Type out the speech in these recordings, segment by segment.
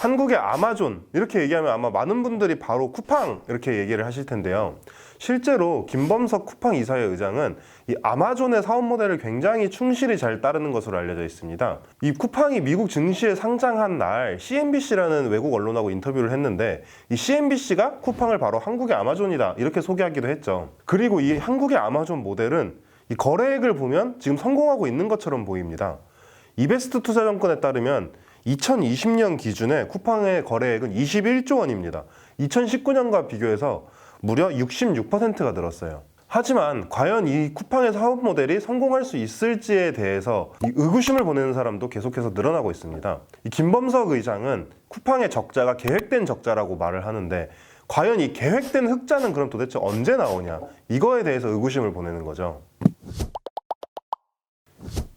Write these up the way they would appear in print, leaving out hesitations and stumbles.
한국의 아마존 이렇게 얘기하면 아마 많은 분들이 바로 쿠팡 이렇게 얘기를 하실 텐데요. 실제로 김범석 쿠팡 이사회 의장은 이 아마존의 사업 모델을 굉장히 충실히 잘 따르는 것으로 알려져 있습니다. 이 쿠팡이 미국 증시에 상장한 날 CNBC라는 외국 언론하고 인터뷰를 했는데 이 CNBC가 쿠팡을 바로 한국의 아마존이다 이렇게 소개하기도 했죠. 그리고 이 한국의 아마존 모델은 이 거래액을 보면 지금 성공하고 있는 것처럼 보입니다. 이베스트 투자증권에 따르면 2020년 기준에 쿠팡의 거래액은 21조 원입니다. 2019년과 비교해서 무려 66%가 늘었어요. 하지만 과연 이 쿠팡의 사업 모델이 성공할 수 있을지에 대해서 이 의구심을 보내는 사람도 계속해서 늘어나고 있습니다. 이 김범석 의장은 쿠팡의 적자가 계획된 적자라고 말을 하는데 과연 이 계획된 흑자는 그럼 도대체 언제 나오냐? 이거에 대해서 의구심을 보내는 거죠.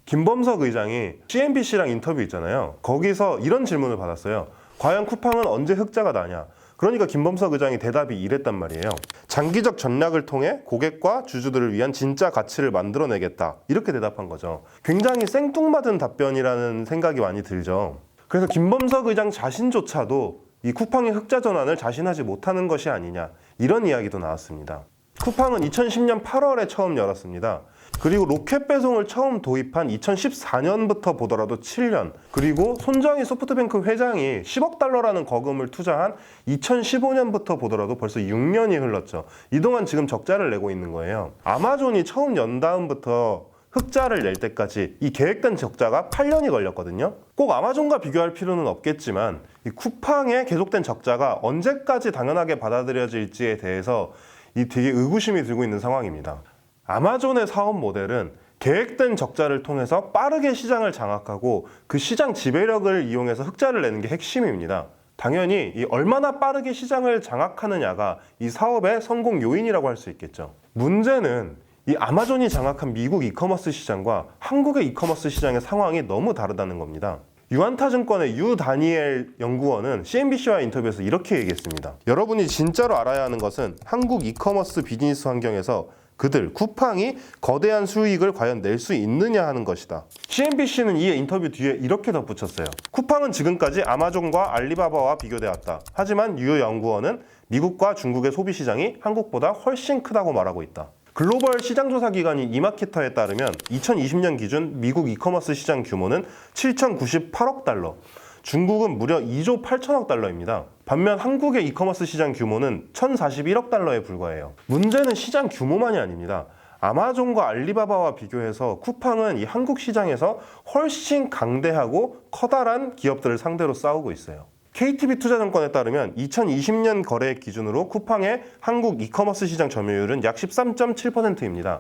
김범석 의장이 CNBC랑 인터뷰 있잖아요. 거기서 이런 질문을 받았어요. 과연 쿠팡은 언제 흑자가 나냐? 그러니까 김범석 의장이 대답이 이랬단 말이에요. 장기적 전략을 통해 고객과 주주들을 위한 진짜 가치를 만들어내겠다. 이렇게 대답한 거죠. 굉장히 생뚱맞은 답변이라는 생각이 많이 들죠. 그래서 김범석 의장 자신조차도 이 쿠팡의 흑자 전환을 자신하지 못하는 것이 아니냐. 이런 이야기도 나왔습니다. 쿠팡은 2010년 8월에 처음 열었습니다. 그리고 로켓 배송을 처음 도입한 2014년부터 보더라도 7년, 그리고 손정희 소프트뱅크 회장이 10억 달러라는 거금을 투자한 2015년부터 보더라도 벌써 6년이 흘렀죠. 이동안 지금 적자를 내고 있는 거예요. 아마존이 처음 연 다음부터 흑자를 낼 때까지 이 계획된 적자가 8년이 걸렸거든요. 꼭 아마존과 비교할 필요는 없겠지만 이 쿠팡의 계속된 적자가 언제까지 당연하게 받아들여질지에 대해서 이 되게 의구심이 들고 있는 상황입니다. 아마존의 사업 모델은 계획된 적자를 통해서 빠르게 시장을 장악하고 그 시장 지배력을 이용해서 흑자를 내는 게 핵심입니다. 당연히 이 얼마나 빠르게 시장을 장악하느냐가 이 사업의 성공 요인이라고 할 수 있겠죠. 문제는 이 아마존이 장악한 미국 이커머스 시장과 한국의 이커머스 시장의 상황이 너무 다르다는 겁니다. 유안타증권의 유 다니엘 연구원은 CNBC와 인터뷰에서 이렇게 얘기했습니다. 여러분이 진짜로 알아야 하는 것은 한국 이커머스 비즈니스 환경에서 그들, 쿠팡이 거대한 수익을 과연 낼 수 있느냐 하는 것이다. CNBC는 이 인터뷰 뒤에 이렇게 덧붙였어요. 쿠팡은 지금까지 아마존과 알리바바와 비교되었다. 하지만 유 연구원은 미국과 중국의 소비 시장이 한국보다 훨씬 크다고 말하고 있다. 글로벌 시장조사 기관인 이마케터에 따르면 2020년 기준 미국 이커머스 시장 규모는 7,098억 달러, 중국은 무려 2조 8천억 달러입니다. 반면 한국의 이커머스 시장 규모는 1,041억 달러에 불과해요. 문제는 시장 규모만이 아닙니다. 아마존과 알리바바와 비교해서 쿠팡은 이 한국 시장에서 훨씬 강대하고 커다란 기업들을 상대로 싸우고 있어요. KTB 투자증권에 따르면 2020년 거래액 기준으로 쿠팡의 한국 이커머스 시장 점유율은 약 13.7%입니다.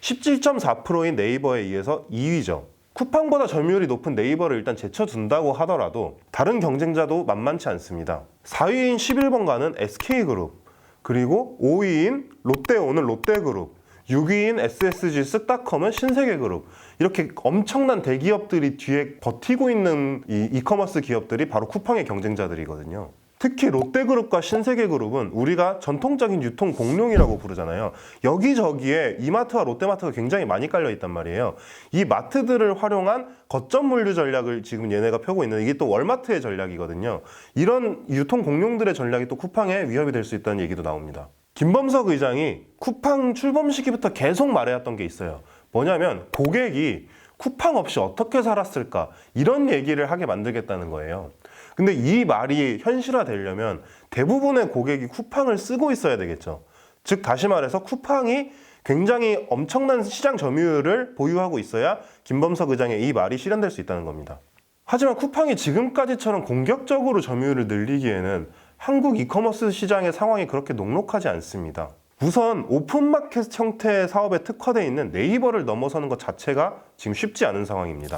17.4%인 네이버에 의해서 2위죠. 쿠팡보다 점유율이 높은 네이버를 일단 제쳐둔다고 하더라도 다른 경쟁자도 만만치 않습니다. 4위인 11번가는 SK그룹, 그리고 5위인 롯데오는 롯데그룹, 6위인 SSG 쓱닷컴은 신세계그룹, 이렇게 엄청난 대기업들이 뒤에 버티고 있는 이 이커머스 기업들이 바로 쿠팡의 경쟁자들이거든요. 특히 롯데그룹과 신세계그룹은 우리가 전통적인 유통 공룡이라고 부르잖아요. 여기저기에 이마트와 롯데마트가 굉장히 많이 깔려 있단 말이에요. 이 마트들을 활용한 거점 물류 전략을 지금 얘네가 펴고 있는, 이게 또 월마트의 전략이거든요. 이런 유통 공룡들의 전략이 또 쿠팡에 위협이 될 수 있다는 얘기도 나옵니다. 김범석 의장이 쿠팡 출범 시기부터 계속 말해왔던 게 있어요. 뭐냐면 고객이 쿠팡 없이 어떻게 살았을까, 이런 얘기를 하게 만들겠다는 거예요. 근데 이 말이 현실화되려면 대부분의 고객이 쿠팡을 쓰고 있어야 되겠죠. 즉 다시 말해서 쿠팡이 굉장히 엄청난 시장 점유율을 보유하고 있어야 김범석 의장의 이 말이 실현될 수 있다는 겁니다. 하지만 쿠팡이 지금까지처럼 공격적으로 점유율을 늘리기에는 한국 이커머스 시장의 상황이 그렇게 녹록하지 않습니다. 우선 오픈마켓 형태의 사업에 특화되어 있는 네이버를 넘어서는 것 자체가 지금 쉽지 않은 상황입니다.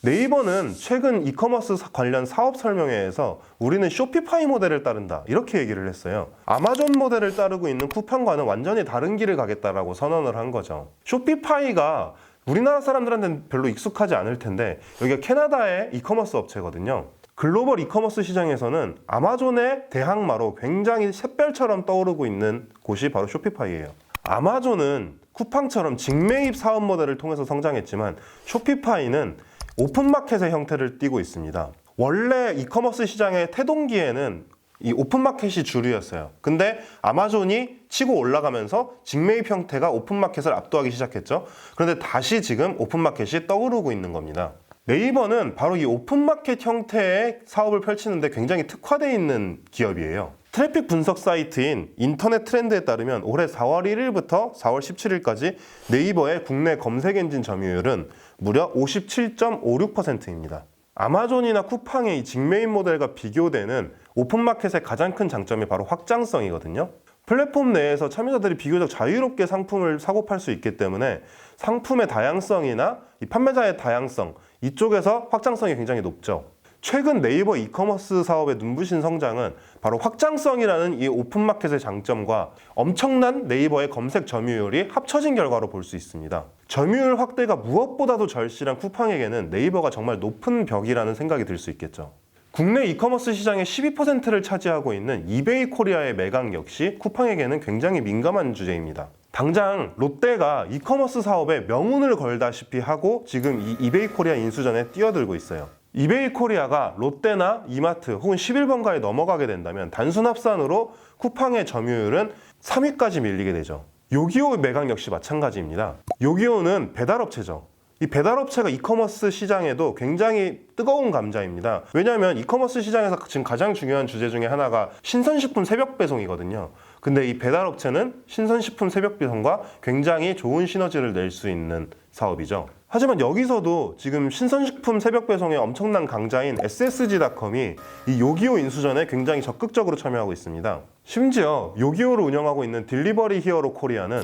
네이버는 최근 이커머스 관련 사업 설명회에서 우리는 쇼피파이 모델을 따른다, 이렇게 얘기를 했어요. 아마존 모델을 따르고 있는 쿠팡과는 완전히 다른 길을 가겠다라고 선언을 한 거죠. 쇼피파이가 우리나라 사람들한테는 별로 익숙하지 않을 텐데 여기가 캐나다의 이커머스 업체거든요. 글로벌 이커머스 시장에서는 아마존의 대항마로 굉장히 샛별처럼 떠오르고 있는 곳이 바로 쇼피파이예요. 아마존은 쿠팡처럼 직매입 사업 모델을 통해서 성장했지만 쇼피파이는 오픈마켓의 형태를 띠고 있습니다. 원래 이커머스 시장의 태동기에는 이 오픈마켓이 주류였어요. 근데 아마존이 치고 올라가면서 직매입 형태가 오픈마켓을 압도하기 시작했죠. 그런데 다시 지금 오픈마켓이 떠오르고 있는 겁니다. 네이버는 바로 이 오픈마켓 형태의 사업을 펼치는데 굉장히 특화되어 있는 기업이에요. 트래픽 분석 사이트인 인터넷 트렌드에 따르면 올해 4월 1일부터 4월 17일까지 네이버의 국내 검색 엔진 점유율은 무려 57.56%입니다. 아마존이나 쿠팡의 이 직매입 모델과 비교되는 오픈마켓의 가장 큰 장점이 바로 확장성이거든요. 플랫폼 내에서 참여자들이 비교적 자유롭게 상품을 사고 팔 수 있기 때문에 상품의 다양성이나 이 판매자의 다양성, 이쪽에서 확장성이 굉장히 높죠. 최근 네이버 이커머스 사업의 눈부신 성장은 바로 확장성이라는 이 오픈마켓의 장점과 엄청난 네이버의 검색 점유율이 합쳐진 결과로 볼 수 있습니다. 점유율 확대가 무엇보다도 절실한 쿠팡에게는 네이버가 정말 높은 벽이라는 생각이 들 수 있겠죠. 국내 이커머스 시장의 12%를 차지하고 있는 이베이 코리아의 매각 역시 쿠팡에게는 굉장히 민감한 주제입니다. 당장 롯데가 이커머스 사업에 명운을 걸다시피 하고 지금 이 이베이 코리아 인수전에 뛰어들고 있어요. 이베이 코리아가 롯데나 이마트 혹은 11번가에 넘어가게 된다면 단순 합산으로 쿠팡의 점유율은 3위까지 밀리게 되죠. 요기요 매각 역시 마찬가지입니다. 요기요는 배달업체죠. 이 배달업체가 이커머스 시장에도 굉장히 뜨거운 감자입니다. 왜냐하면 이커머스 시장에서 지금 가장 중요한 주제 중에 하나가 신선식품 새벽 배송이거든요. 근데 이 배달업체는 신선식품 새벽 배송과 굉장히 좋은 시너지를 낼 수 있는 사업이죠. 하지만 여기서도 지금 신선식품 새벽 배송의 엄청난 강자인 SSG닷컴이 이 요기요 인수전에 굉장히 적극적으로 참여하고 있습니다. 심지어 요기요를 운영하고 있는 딜리버리 히어로 코리아는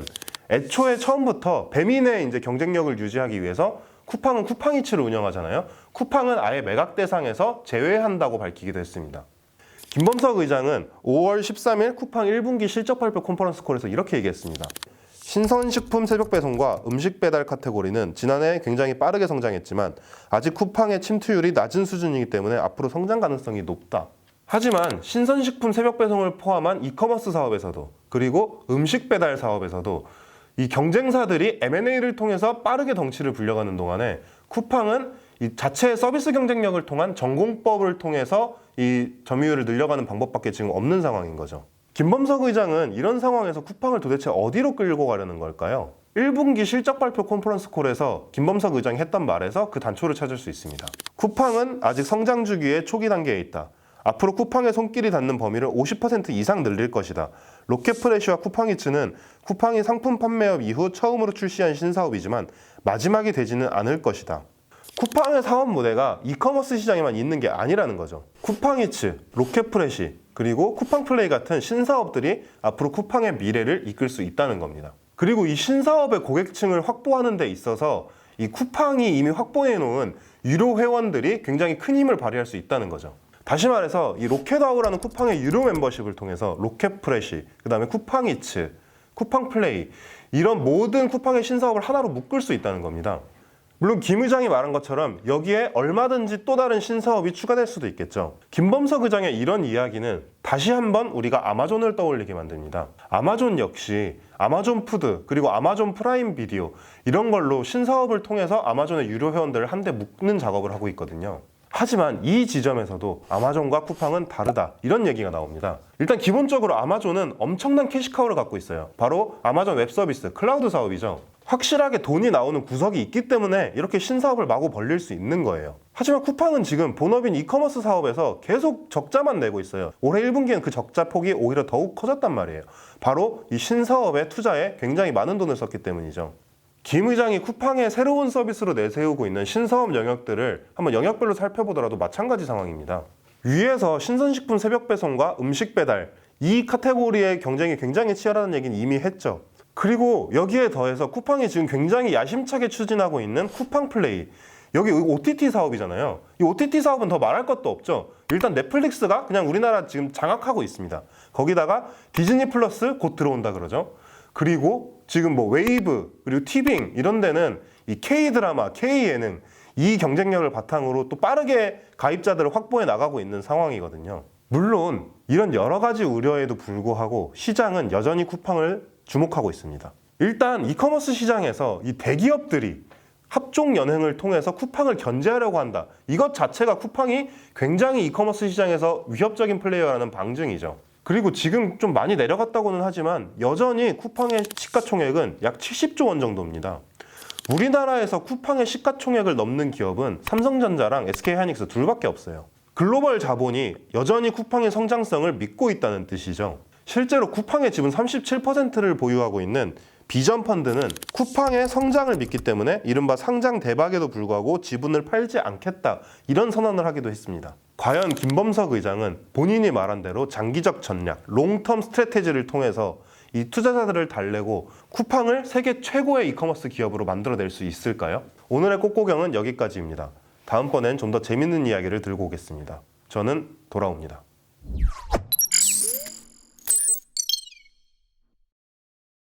애초에 처음부터 배민의 이제 경쟁력을 유지하기 위해서 쿠팡은 쿠팡이츠를 운영하잖아요. 쿠팡은 아예 매각 대상에서 제외한다고 밝히기도 했습니다. 김범석 의장은 5월 13일 쿠팡 1분기 실적 발표 컨퍼런스 콜에서 이렇게 얘기했습니다. 신선식품 새벽 배송과 음식 배달 카테고리는 지난해 굉장히 빠르게 성장했지만 아직 쿠팡의 침투율이 낮은 수준이기 때문에 앞으로 성장 가능성이 높다. 하지만 신선식품 새벽 배송을 포함한 이커머스 사업에서도 그리고 음식 배달 사업에서도 이 경쟁사들이 M&A를 통해서 빠르게 덩치를 불려가는 동안에 쿠팡은 이 자체의 서비스 경쟁력을 통한 전공법을 통해서 이 점유율을 늘려가는 방법밖에 지금 없는 상황인 거죠. 김범석 의장은 이런 상황에서 쿠팡을 도대체 어디로 끌고 가려는 걸까요? 1분기 실적 발표 컨퍼런스 콜에서 김범석 의장이 했던 말에서 그 단초를 찾을 수 있습니다. 쿠팡은 아직 성장 주기의 초기 단계에 있다. 앞으로 쿠팡의 손길이 닿는 범위를 50% 이상 늘릴 것이다. 로켓프레시와 쿠팡이츠는 쿠팡이 상품 판매업 이후 처음으로 출시한 신사업이지만 마지막이 되지는 않을 것이다. 쿠팡의 사업 모델가 이커머스 시장에만 있는 게 아니라는 거죠. 쿠팡이츠, 로켓프레시, 그리고 쿠팡플레이 같은 신사업들이 앞으로 쿠팡의 미래를 이끌 수 있다는 겁니다. 그리고 이 신사업의 고객층을 확보하는 데 있어서 이 쿠팡이 이미 확보해 놓은 유료 회원들이 굉장히 큰 힘을 발휘할 수 있다는 거죠. 다시 말해서 이 로켓아우라는 쿠팡의 유료 멤버십을 통해서 로켓프레시, 그 다음에 쿠팡이츠, 쿠팡플레이 이런 모든 쿠팡의 신사업을 하나로 묶을 수 있다는 겁니다. 물론 김 의장이 말한 것처럼 여기에 얼마든지 또 다른 신사업이 추가될 수도 있겠죠. 김범석 의장의 이런 이야기는 다시 한번 우리가 아마존을 떠올리게 만듭니다. 아마존 역시 아마존 푸드 그리고 아마존 프라임 비디오 이런 걸로 신사업을 통해서 아마존의 유료 회원들을 한데 묶는 작업을 하고 있거든요. 하지만 이 지점에서도 아마존과 쿠팡은 다르다 이런 얘기가 나옵니다. 일단 기본적으로 아마존은 엄청난 캐시카우를 갖고 있어요. 바로 아마존 웹서비스, 클라우드 사업이죠. 확실하게 돈이 나오는 구석이 있기 때문에 이렇게 신사업을 마구 벌릴 수 있는 거예요. 하지만 쿠팡은 지금 본업인 이커머스 사업에서 계속 적자만 내고 있어요. 올해 1분기엔 그 적자 폭이 오히려 더욱 커졌단 말이에요. 바로 이 신사업의 투자에 굉장히 많은 돈을 썼기 때문이죠. 김 의장이 쿠팡의 새로운 서비스로 내세우고 있는 신사업 영역들을 한번 영역별로 살펴보더라도 마찬가지 상황입니다. 위에서 신선식품 새벽 배송과 음식 배달 이 카테고리의 경쟁이 굉장히 치열하다는 얘기는 이미 했죠. 그리고 여기에 더해서 쿠팡이 지금 굉장히 야심차게 추진하고 있는 쿠팡플레이 여기 OTT 사업이잖아요. 이 OTT 사업은 더 말할 것도 없죠. 일단 넷플릭스가 그냥 우리나라 지금 장악하고 있습니다. 거기다가 디즈니 플러스 곧 들어온다 그러죠. 그리고 지금 뭐 웨이브 그리고 티빙 이런 데는 이 K-드라마, K-예능 이 경쟁력을 바탕으로 또 빠르게 가입자들을 확보해 나가고 있는 상황이거든요. 물론 이런 여러 가지 우려에도 불구하고 시장은 여전히 쿠팡을 주목하고 있습니다. 일단 이커머스 시장에서 이 대기업들이 합종 연행을 통해서 쿠팡을 견제하려고 한다. 이것 자체가 쿠팡이 굉장히 이커머스 시장에서 위협적인 플레이어라는 방증이죠. 그리고 지금 좀 많이 내려갔다고는 하지만 여전히 쿠팡의 시가총액은 약 70조 원 정도입니다. 우리나라에서 쿠팡의 시가총액을 넘는 기업은 삼성전자랑 SK하이닉스 둘밖에 없어요. 글로벌 자본이 여전히 쿠팡의 성장성을 믿고 있다는 뜻이죠. 실제로 쿠팡의 지분 37%를 보유하고 있는 비전펀드는 쿠팡의 성장을 믿기 때문에 이른바 상장 대박에도 불구하고 지분을 팔지 않겠다, 이런 선언을 하기도 했습니다. 과연 김범석 의장은 본인이 말한 대로 장기적 전략, 롱텀 스트래테지를 통해서 이 투자자들을 달래고 쿠팡을 세계 최고의 이커머스 기업으로 만들어낼 수 있을까요? 오늘의 꽃고경은 여기까지입니다. 다음번엔 좀 더 재밌는 이야기를 들고 오겠습니다. 저는 돌아옵니다.